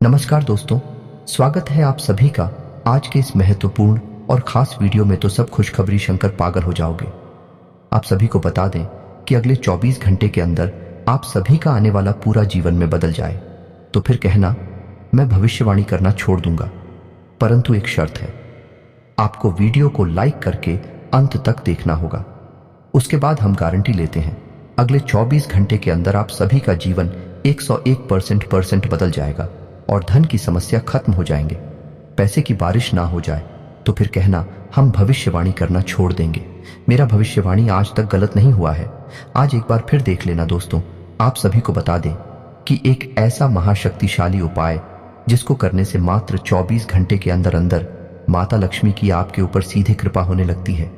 नमस्कार दोस्तों, स्वागत है आप सभी का आज के इस महत्वपूर्ण और खास वीडियो में। तो सब खुशखबरी शंकर पागल हो जाओगे। आप सभी को बता दें कि अगले 24 घंटे के अंदर आप सभी का आने वाला पूरा जीवन में बदल जाए। तो फिर कहना मैं भविष्यवाणी करना छोड़ दूंगा, परंतु एक शर्त है, आपको वीडियो को लाइक करके अंत तक देखना होगा। उसके बाद हम गारंटी लेते हैं अगले 24 घंटे के अंदर आप सभी का जीवन 101% बदल जाएगा और धन की समस्या खत्म हो जाएंगे। पैसे की बारिश ना हो जाए तो फिर कहना हम भविष्यवाणी करना छोड़ देंगे। मेरा भविष्यवाणी आज तक गलत नहीं हुआ है। आज एक बार फिर देख लेना दोस्तों। आप सभी को बता दें कि एक ऐसा महाशक्तिशाली उपाय जिसको करने से मात्र 24 घंटे के अंदर अंदर माता लक्ष्मी की आपके ऊपर सीधे कृपा होने लगती है।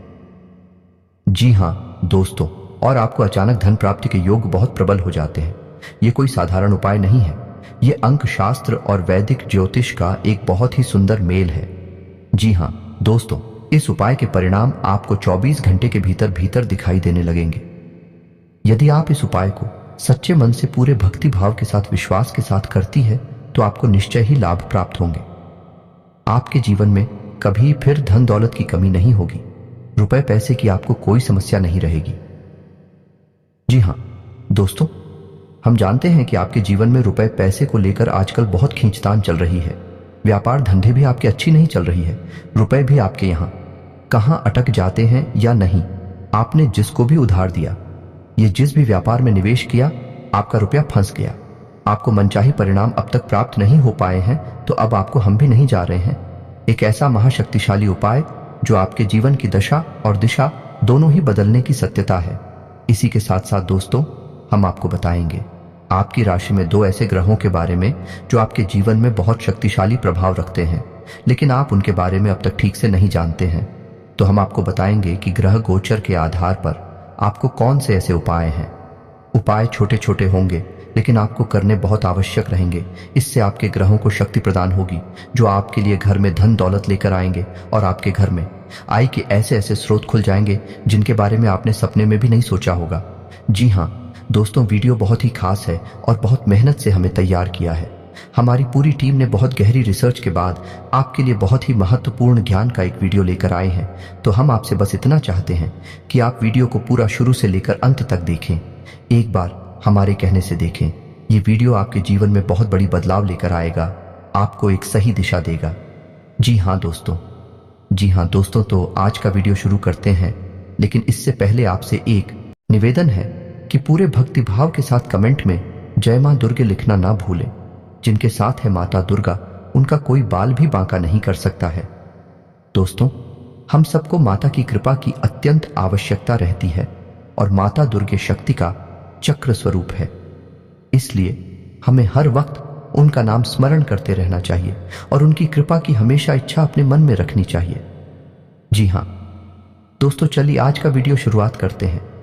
जी हाँ दोस्तों, और आपको अचानक धन प्राप्ति के योग बहुत प्रबल हो जाते हैं। ये कोई साधारण उपाय नहीं है, ये अंक शास्त्र और वैदिक ज्योतिष का एक बहुत ही सुंदर मेल है। जी हाँ दोस्तों, इस उपाय के परिणाम आपको 24 घंटे के भीतर भीतर दिखाई देने लगेंगे। यदि आप इस उपाय को सच्चे मन से पूरे भक्ति भाव के साथ विश्वास के साथ करती है तो आपको निश्चय ही लाभ प्राप्त होंगे। आपके जीवन में कभी फिर धन दौलत की कमी नहीं होगी। रुपए पैसे की आपको कोई समस्या नहीं रहेगी। जी हाँ दोस्तों, हम जानते हैं कि आपके जीवन में रुपए पैसे को लेकर आजकल बहुत खींचतान चल रही है। व्यापार धंधे भी आपके अच्छी नहीं चल रही है। रुपए भी आपके यहाँ कहाँ अटक जाते हैं या नहीं। आपने जिसको भी उधार दिया, ये जिस भी व्यापार में निवेश किया, आपका रुपया फंस गया। आपको मनचाही परिणाम अब तक प्राप्त नहीं हो पाए हैं, तो अब आपको हम भी नहीं जा रहे हैं। एक ऐसा महाशक्तिशाली उपाय जो आपके जीवन की दशा और दिशा दोनों ही बदलने की सत्यता है। इसी के साथ साथ दोस्तों, हम आपको बताएंगे आपकी राशि में 2 ऐसे ग्रहों के बारे में जो आपके जीवन में बहुत शक्तिशाली प्रभाव रखते हैं, लेकिन आप उनके बारे में अब तक ठीक से नहीं जानते हैं। तो हम आपको बताएंगे कि ग्रह गोचर के आधार पर आपको कौन से ऐसे उपाय हैं। उपाय छोटे छोटे होंगे, लेकिन आपको करने बहुत आवश्यक रहेंगे। इससे आपके ग्रहों को शक्ति प्रदान होगी जो आपके लिए घर में धन दौलत लेकर आएंगे और आपके घर में आय के ऐसे ऐसे स्रोत खुल जाएंगे जिनके बारे में आपने सपने में भी नहीं सोचा होगा। जी हाँ दोस्तों, वीडियो बहुत ही खास है और बहुत मेहनत से हमें तैयार किया है। हमारी पूरी टीम ने बहुत गहरी रिसर्च के बाद आपके लिए बहुत ही महत्वपूर्ण ज्ञान का एक वीडियो लेकर आए हैं। तो हम आपसे बस इतना चाहते हैं कि आप वीडियो को पूरा शुरू से लेकर अंत तक देखें। एक बार हमारे कहने से देखें। ये वीडियो आपके जीवन में बहुत बड़ी बदलाव लेकर आएगा, आपको एक सही दिशा देगा। जी हाँ दोस्तों, तो आज का वीडियो शुरू करते हैं। लेकिन इससे पहले आपसे एक निवेदन है कि पूरे भक्ति भाव के साथ कमेंट में जय मां दुर्गे लिखना ना भूलें। जिनके साथ है माता दुर्गा, उनका कोई बाल भी बांका नहीं कर सकता है। दोस्तों, हम सबको माता की कृपा की अत्यंत आवश्यकता रहती है और माता दुर्गे शक्ति का चक्र स्वरूप है। इसलिए हमें हर वक्त उनका नाम स्मरण करते रहना चाहिए और उनकी कृपा की हमेशा इच्छा अपने मन में रखनी चाहिए। जी हाँ दोस्तों, चलिए आज का वीडियो शुरुआत करते हैं।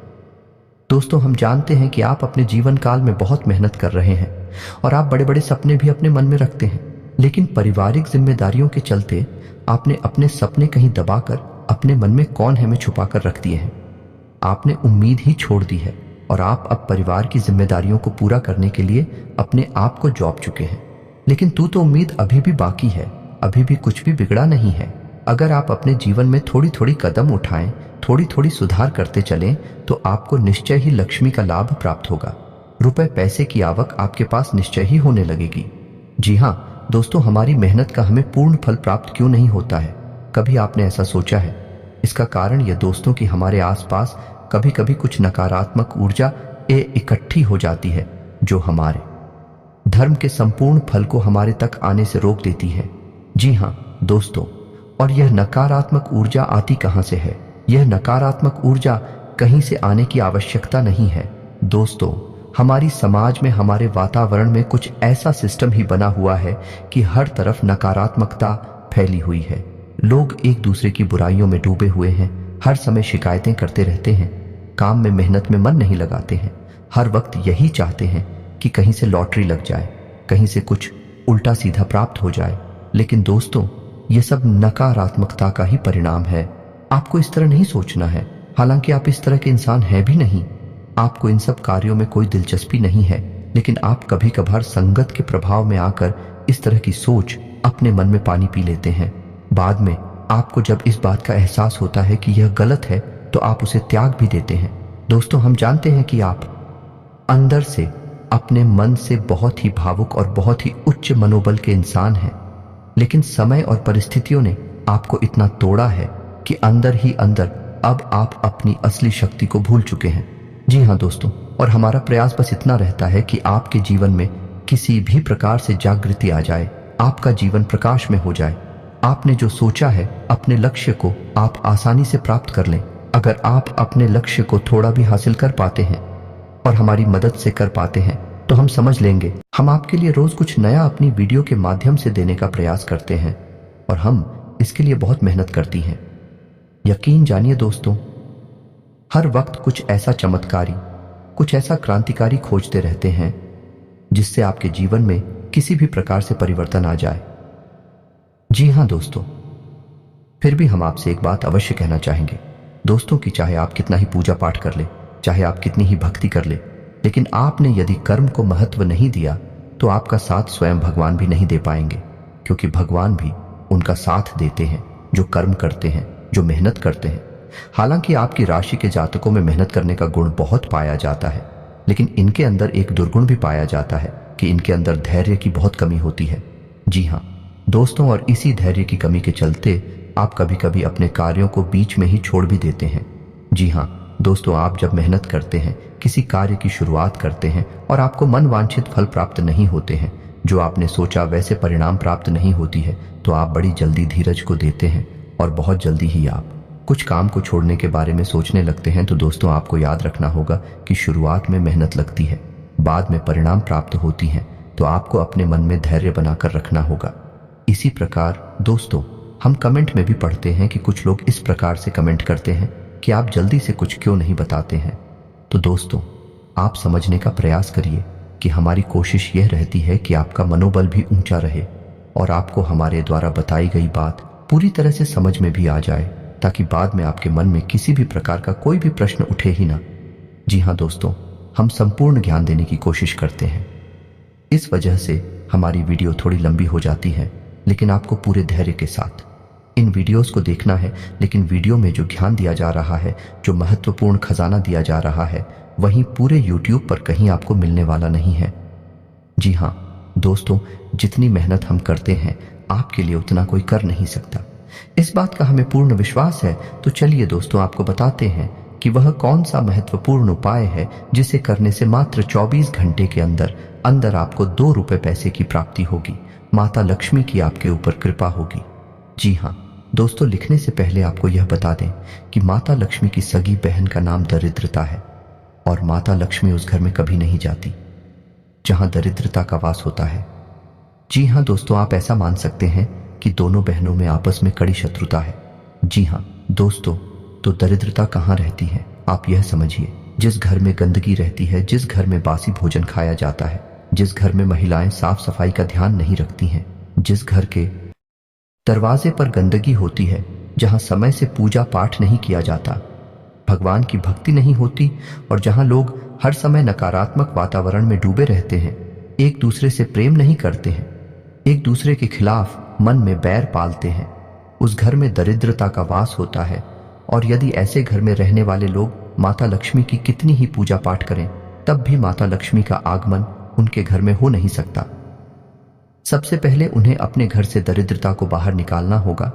दोस्तों, हम जानते हैं कि आप अपने जीवन काल में बहुत मेहनत कर रहे हैं और आप बड़े बड़े सपने भी अपने मन में रखते हैं, लेकिन पारिवारिक जिम्मेदारियों के चलते आपने अपने सपने कहीं दबाकर अपने मन में कौन है में छुपा कर रख दिए हैं। आपने उम्मीद ही छोड़ दी है और आप अब परिवार की जिम्मेदारियों को पूरा करने के लिए अपने आप को जॉब चुके हैं। लेकिन तो उम्मीद अभी भी बाकी है, अभी भी कुछ भी बिगड़ा नहीं है। अगर आप अपने जीवन में थोड़ी थोड़ी कदम उठाएं, थोड़ी थोड़ी सुधार करते चलें, तो आपको निश्चय ही लक्ष्मी का लाभ प्राप्त होगा। रुपए पैसे की आवक आपके पास निश्चय ही होने लगेगी। जी हाँ दोस्तों, हमारी मेहनत का हमें पूर्ण फल प्राप्त क्यों नहीं होता है? कभी आपने ऐसा सोचा है? इसका कारण यह दोस्तों कि हमारे आसपास कभी कभी कुछ नकारात्मक ऊर्जा इकट्ठी हो जाती है जो हमारे धर्म के संपूर्ण फल को हमारे तक आने से रोक देती है। जी हाँ दोस्तों, और यह नकारात्मक ऊर्जा आती कहां से है? यह नकारात्मक ऊर्जा कहीं से आने की आवश्यकता नहीं है दोस्तों। हमारी समाज में, हमारे वातावरण में कुछ ऐसा सिस्टम ही बना हुआ है कि हर तरफ नकारात्मकता फैली हुई है। लोग एक दूसरे की बुराइयों में डूबे हुए हैं, हर समय शिकायतें करते रहते हैं, काम में मेहनत में मन नहीं लगाते हैं, हर वक्त यही चाहते हैं कि कहीं से लॉटरी लग जाए, कहीं से कुछ उल्टा सीधा प्राप्त हो जाए। लेकिन दोस्तों, ये सब नकारात्मकता का ही परिणाम है। आपको इस तरह नहीं सोचना है, हालांकि आप इस तरह के इंसान हैं भी नहीं। आपको इन सब कार्यों में कोई दिलचस्पी नहीं है, लेकिन आप कभी कभार संगत के प्रभाव में आकर इस तरह की सोच अपने मन में पानी पी लेते हैं। बाद में आपको जब इस बात का एहसास होता है कि यह गलत है तो आप उसे त्याग भी देते हैं। दोस्तों, हम जानते हैं कि आप अंदर से अपने मन से बहुत ही भावुक और बहुत ही उच्च मनोबल के इंसान हैं, लेकिन समय और परिस्थितियों ने आपको इतना तोड़ा है कि अंदर ही अंदर अब आप अपनी असली शक्ति को भूल चुके हैं। जी हाँ दोस्तों, और हमारा प्रयास बस इतना रहता है कि आपके जीवन में किसी भी प्रकार से जागृति आ जाए, आपका जीवन प्रकाश में हो जाए। आपने जो सोचा है अपने लक्ष्य को आप आसानी से प्राप्त कर लें। अगर आप अपने लक्ष्य को थोड़ा भी हासिल कर पाते हैं और हमारी मदद से कर पाते हैं तो हम समझ लेंगे। हम आपके लिए रोज कुछ नया अपनी वीडियो के माध्यम से देने का प्रयास करते हैं और हम इसके लिए बहुत मेहनत करती हैं। यकीन जानिए दोस्तों, हर वक्त कुछ ऐसा चमत्कारी, कुछ ऐसा क्रांतिकारी खोजते रहते हैं जिससे आपके जीवन में किसी भी प्रकार से परिवर्तन आ जाए। जी हाँ दोस्तों, फिर भी हम आपसे एक बात अवश्य कहना चाहेंगे दोस्तों कि चाहे आप कितना ही पूजा पाठ कर ले, चाहे आप कितनी ही भक्ति कर ले, लेकिन आपने यदि कर्म को महत्व नहीं दिया तो आपका साथ स्वयं भगवान भी नहीं दे पाएंगे, क्योंकि भगवान भी उनका साथ देते हैं जो कर्म करते हैं, जो मेहनत करते हैं। हालांकि आपकी राशि के जातकों में मेहनत करने का गुण बहुत पाया जाता है, लेकिन इनके अंदर एक दुर्गुण भी पाया जाता है कि इनके अंदर धैर्य की बहुत कमी होती है। जी हाँ दोस्तों, और इसी धैर्य की कमी के चलते आप कभी कभी अपने कार्यों को बीच में ही छोड़ भी देते हैं। जी हाँ दोस्तों, आप जब मेहनत करते हैं, किसी कार्य की शुरुआत करते हैं और आपको मन वांछित फल प्राप्त नहीं होते हैं, जो आपने सोचा वैसे परिणाम प्राप्त नहीं होती है, तो आप बड़ी जल्दी धीरज को देते हैं और बहुत जल्दी ही आप कुछ काम को छोड़ने के बारे में सोचने लगते हैं। तो दोस्तों, आपको याद रखना होगा कि शुरुआत में मेहनत लगती है, बाद में परिणाम प्राप्त होती हैं, तो आपको अपने मन में धैर्य बनाकर रखना होगा। इसी प्रकार दोस्तों, हम कमेंट में भी पढ़ते हैं कि कुछ लोग इस प्रकार से कमेंट करते हैं कि आप जल्दी से कुछ क्यों नहीं बताते हैं। तो दोस्तों, आप समझने का प्रयास करिए कि हमारी कोशिश यह रहती है कि आपका मनोबल भी ऊंचा रहे और आपको हमारे द्वारा बताई गई बात पूरी तरह से समझ में भी आ जाए, ताकि बाद में आपके मन में किसी भी प्रकार का कोई भी प्रश्न उठे ही ना। जी हाँ दोस्तों, हम संपूर्ण ज्ञान देने की कोशिश करते हैं। इस वजह से हमारी वीडियो थोड़ी लंबी हो जाती है, लेकिन आपको पूरे धैर्य के साथ इन वीडियोस को देखना है। लेकिन वीडियो में जो ज्ञान दिया जा रहा है, जो महत्वपूर्ण खजाना दिया जा रहा है, वहीं पूरे YouTube पर कहीं आपको मिलने वाला नहीं है। जी हाँ दोस्तों, जितनी मेहनत हम करते हैं आपके लिए उतना कोई कर नहीं सकता। इस बात का हमें पूर्ण विश्वास है। तो चलिए दोस्तों, आपको बताते हैं कि वह कौन सा महत्वपूर्ण उपाय है जिसे करने से मात्र 24 घंटे के अंदर अंदर आपको 2 रुपए पैसे की प्राप्ति होगी, माता लक्ष्मी की आपके ऊपर कृपा होगी। जी हाँ दोस्तों, लिखने से पहले आपको यह बता दें कि माता लक्ष्मी की सगी बहन का नाम दरिद्रता है और माता लक्ष्मी उस घर में कभी नहीं जाती जहां दरिद्रता का वास होता है। जी हाँ दोस्तों, आप ऐसा मान सकते हैं कि दोनों बहनों में आपस में कड़ी शत्रुता है। जी हाँ दोस्तों, तो दरिद्रता कहाँ रहती है आप यह समझिए। जिस घर में गंदगी रहती है, जिस घर में बासी भोजन खाया जाता है, जिस घर में महिलाएं साफ सफाई का ध्यान नहीं रखती हैं, जिस घर के दरवाजे पर गंदगी होती है, जहां समय से पूजा पाठ नहीं किया जाता, भगवान की भक्ति नहीं होती और जहां लोग हर समय नकारात्मक वातावरण में डूबे रहते हैं, एक दूसरे से प्रेम नहीं करते हैं, एक दूसरे के खिलाफ मन में बैर पालते हैं, उस घर में दरिद्रता का वास होता है। और यदि ऐसे घर में रहने वाले लोग माता लक्ष्मी की कितनी ही पूजा पाठ करें, तब भी माता लक्ष्मी का आगमन उनके घर में हो नहीं सकता। सबसे पहले उन्हें अपने घर से दरिद्रता को बाहर निकालना होगा,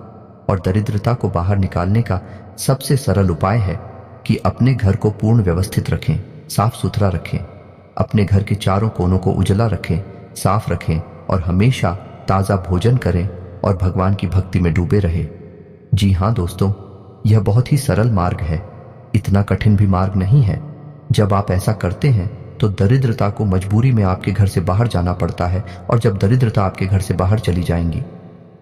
और दरिद्रता को बाहर निकालने का सबसे सरल उपाय है कि अपने घर को पूर्ण व्यवस्थित रखें, साफ सुथरा रखें, अपने घर के चारों कोनों को उजला रखें, साफ रखें और हमेशा ताज़ा भोजन करें और भगवान की भक्ति में डूबे रहे। जी हाँ दोस्तों, यह बहुत ही सरल मार्ग है, इतना कठिन भी मार्ग नहीं है। जब आप ऐसा करते हैं तो दरिद्रता को मजबूरी में आपके घर से बाहर जाना पड़ता है, और जब दरिद्रता आपके घर से बाहर चली जाएंगी,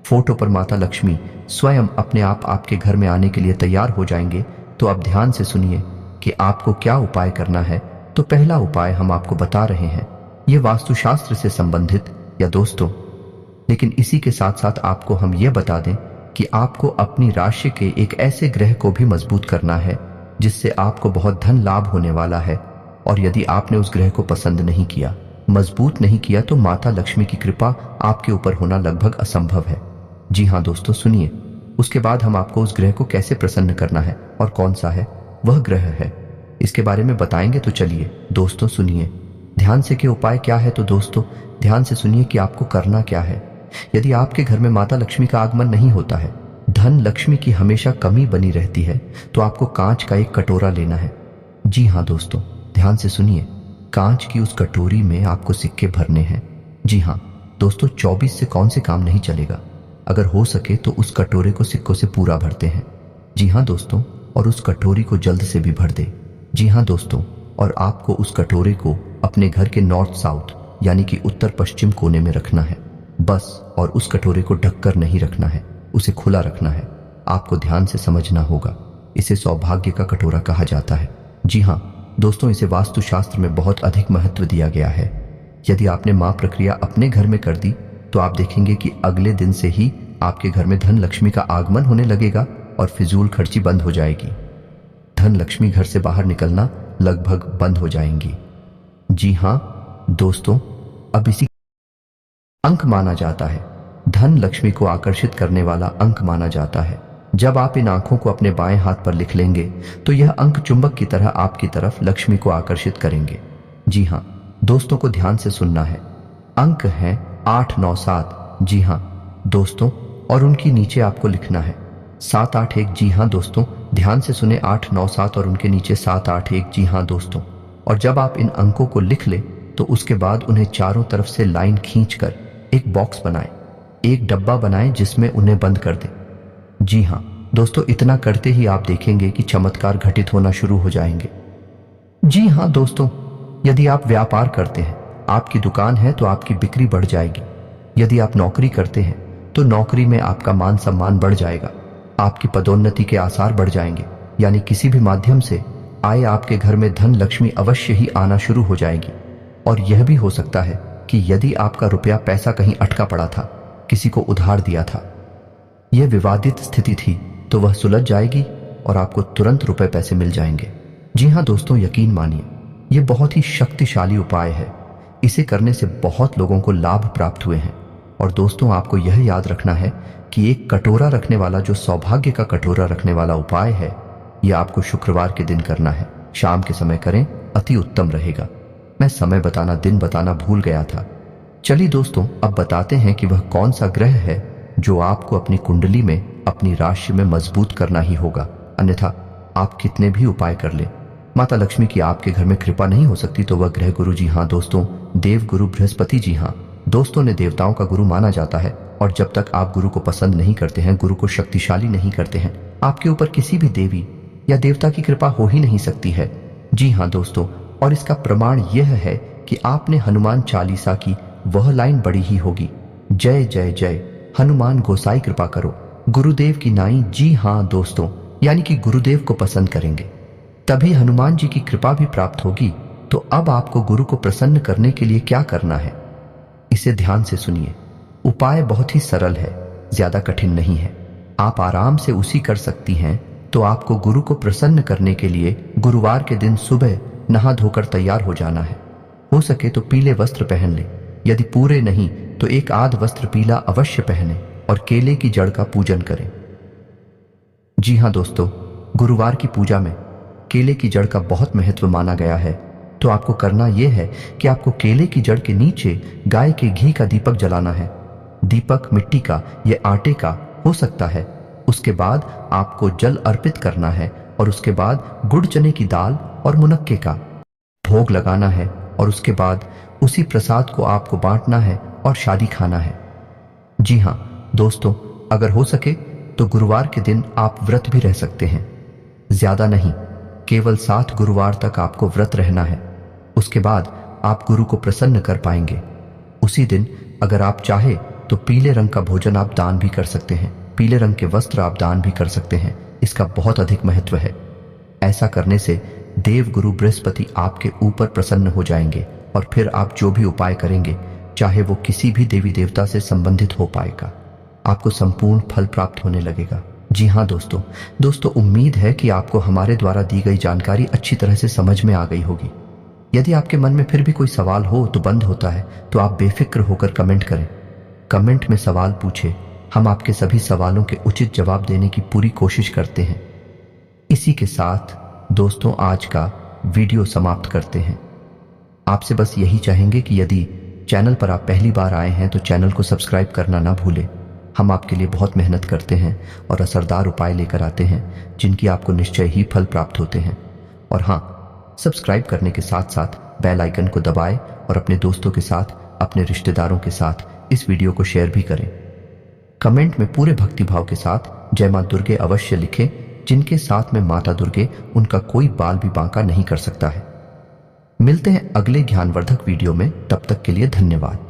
फोटो पर माता लक्ष्मी स्वयं अपने आप आपके घर में आने के लिए तैयार हो जाएंगे। तो अब ध्यान से सुनिए कि आपको क्या उपाय करना है। तो पहला उपाय हम आपको बता रहे हैं, यह वास्तुशास्त्र से संबंधित या दोस्तों, लेकिन इसी के साथ साथ आपको हम यह बता दें कि आपको अपनी राशि के एक ऐसे ग्रह को भी मजबूत करना है जिससे आपको बहुत धन लाभ होने वाला है। और यदि आपने उस ग्रह को पसंद नहीं किया मजबूत नहीं किया तो माता लक्ष्मी की कृपा आपके ऊपर होना लगभग असंभव है। जी हाँ दोस्तों सुनिए, उसके बाद हम आपको उस ग्रह को कैसे प्रसन्न करना है और कौन सा है वह ग्रह है इसके बारे में बताएंगे। तो चलिए दोस्तों सुनिए ध्यान से कि उपाय क्या है। तो दोस्तों ध्यान से सुनिए कि आपको करना क्या है। यदि आपके घर में माता लक्ष्मी का आगमन नहीं होता है, धन लक्ष्मी की हमेशा कमी बनी रहती है, तो आपको कांच का एक कटोरा लेना है। जी हाँ दोस्तों ध्यान से सुनिए, कांच की उस कटोरी में आपको सिक्के भरने हैं। जी हाँ दोस्तों 24 से कौन से काम नहीं चलेगा, अगर हो सके तो उस कटोरे को सिक्कों से पूरा भरते हैं। जी हाँ दोस्तों, और उस कटोरी को जल्द से भी भर दे। जी हाँ दोस्तों, और आपको उस कटोरे को अपने घर के नॉर्थ साउथ यानी कि उत्तर पश्चिम कोने में रखना है बस। और उस कटोरे को ढककर नहीं रखना है, उसे खुला रखना है। आपको ध्यान से समझना होगा, इसे सौभाग्य का कटोरा कहा जाता है। जी हाँ दोस्तों, इसे वास्तुशास्त्र में बहुत अधिक महत्व दिया गया है। यदि आपने मां प्रक्रिया अपने घर में कर दी तो आप देखेंगे कि अगले दिन से ही आपके घर में धन लक्ष्मी का आगमन होने लगेगा और फिजूल खर्ची बंद हो जाएगी। धन लक्ष्मी घर से बाहर निकलना लगभग बंद हो जाएंगी। जी हाँ दोस्तों, अब इसी अंक माना जाता है, धन लक्ष्मी को आकर्षित करने वाला अंक माना जाता है। जब आप इन आंखों को अपने बाएं हाथ पर लिख लेंगे तो यह अंक चुंबक की तरह आपकी तरफ लक्ष्मी को आकर्षित करेंगे। जी हाँ दोस्तों को ध्यान से सुनना है, अंक हैं 8 9 7। जी हाँ दोस्तों, और उनकी नीचे आपको लिखना है 7 8 1। जी हाँ दोस्तों, ध्यान से सुने 8 9 7 और उनके नीचे 7 8 1। जी हाँ दोस्तों, और जब आप इन अंकों को लिख ले तो उसके बाद उन्हें चारों तरफ से लाइन खींचकर एक बॉक्स बनाएं, एक डब्बा बनाएं जिसमें उन्हें बंद कर दें। जी हाँ दोस्तों, इतना करते ही आप देखेंगे कि चमत्कार घटित होना शुरू हो जाएंगे। जी हाँ दोस्तों, यदि आप व्यापार करते हैं, आपकी दुकान है तो आपकी बिक्री बढ़ जाएगी। यदि आप नौकरी करते हैं तो नौकरी में आपका मान सम्मान बढ़ जाएगा, आपकी पदोन्नति के आसार बढ़ जाएंगे, यानी किसी भी माध्यम से आए आपके घर में धन लक्ष्मी अवश्य ही आना शुरू हो जाएगी। और यह भी हो सकता है कि यदि आपका रुपया पैसा कहीं अटका पड़ा था, किसी को उधार दिया था, यह विवादित स्थिति थी, तो वह सुलझ जाएगी और आपको तुरंत रुपए पैसे मिल जाएंगे। जी हाँ दोस्तों, यकीन मानिए यह बहुत ही शक्तिशाली उपाय है। इसे करने से बहुत लोगों को लाभ प्राप्त हुए हैं। और दोस्तों आपको यह याद रखना है कि एक कटोरा रखने वाला, जो सौभाग्य का कटोरा रखने वाला उपाय है, यह आपको शुक्रवार के दिन करना है। शाम के समय करें, अति उत्तम रहेगा। मैं समय बताना, दिन बताना भूल गया था। चलिए दोस्तों, अब बताते हैं कि वह कौन सा ग्रह है जो आपको अपनी कुंडली में, अपनी राशि में मजबूत करना ही होगा। अन्यथा आप कितने भी उपाय कर ले, माता लक्ष्मी की आपके घर में कृपा नहीं हो सकती। तो वह ग्रह गुरु, जी हाँ दोस्तों, देव गुरु बृहस्पति। जी हाँ दोस्तों, ने देवताओं का गुरु माना जाता है। और जब तक आप गुरु को पसंद नहीं करते हैं, गुरु को शक्तिशाली नहीं करते हैं, आपके ऊपर किसी भी देवी या देवता की कृपा हो ही नहीं सकती है। जी हाँ दोस्तों, और इसका प्रमाण यह है कि आपने हनुमान चालीसा की वह लाइन पढ़ी ही होगी, जय जय जय हनुमान गोसाई कृपा करो गुरुदेव की नाई। जी हाँ दोस्तों, यानी कि गुरुदेव को पसंद करेंगे तभी हनुमान जी की कृपा भी प्राप्त होगी। तो अब आपको गुरु को प्रसन्न करने के लिए क्या करना है, इसे ध्यान से सुनिए। उपाय बहुत ही सरल है, ज्यादा कठिन नहीं है, आप आराम से उसी कर सकती हैं। तो आपको गुरु को प्रसन्न करने के लिए गुरुवार के दिन सुबह नहा धोकर तैयार हो जाना है। हो सके तो पीले वस्त्र पहन ले, यदि पूरे नहीं तो एक आध वस्त्र पीला अवश्य पहने और केले की जड़ का पूजन करें। जी हाँ दोस्तों, गुरुवार की पूजा में केले की जड़ का बहुत महत्व माना गया है। तो आपको करना यह है कि आपको केले की जड़ के नीचे गाय के घी का दीपक जलाना है। दीपक मिट्टी का या आटे का हो सकता है। उसके बाद आपको जल अर्पित करना है और उसके बाद गुड़ चने की दाल और मुनक्के का भोग लगाना है। और उसके बाद उसी प्रसाद को आपको बांटना है और शादी खाना है। जी हाँ दोस्तों, अगर हो सके तो गुरुवार के दिन आप व्रत भी रह सकते हैं, ज्यादा नहीं, केवल 7 गुरुवार तक आपको व्रत रहना है। उसके बाद आप गुरु को प्रसन्न कर पाएंगे। उसी दिन अगर आप चाहे तो पीले रंग का भोजन आप दान भी कर सकते हैं, पीले रंग के वस्त्र आप दान भी कर सकते हैं। इसका बहुत अधिक महत्व है। ऐसा करने से देव गुरु बृहस्पति आपके ऊपर प्रसन्न हो जाएंगे और फिर आप जो भी उपाय करेंगे, चाहे वो किसी भी देवी देवता से संबंधित हो पाएगा, आपको संपूर्ण फल प्राप्त होने लगेगा। जी हाँ दोस्तों, उम्मीद है कि आपको हमारे द्वारा दी गई जानकारी अच्छी तरह से समझ में आ गई होगी। यदि आपके मन में फिर भी कोई सवाल हो तो बंद होता है तो आप बेफिक्र होकर कमेंट करें। कमेंट में सवाल पूछें, हम आपके सभी सवालों के उचित जवाब देने की पूरी कोशिश करते हैं। इसी के साथ दोस्तों आज का वीडियो समाप्त करते हैं। आपसे बस यही चाहेंगे कि यदि चैनल पर आप पहली बार आए हैं तो चैनल को सब्सक्राइब करना ना भूलें। हम आपके लिए बहुत मेहनत करते हैं और असरदार उपाय लेकर आते हैं जिनकी आपको निश्चय ही फल प्राप्त होते हैं। और हाँ, सब्सक्राइब करने के साथ साथ बेल आइकन को दबाएं और अपने दोस्तों के साथ, अपने रिश्तेदारों के साथ इस वीडियो को शेयर भी करें। कमेंट में पूरे भक्तिभाव के साथ जय मां दुर्गे अवश्य लिखें। जिनके साथ में माता दुर्गे, उनका कोई बाल भी बांका नहीं कर सकता है। मिलते हैं अगले ज्ञानवर्धक वीडियो में, तब तक के लिए धन्यवाद।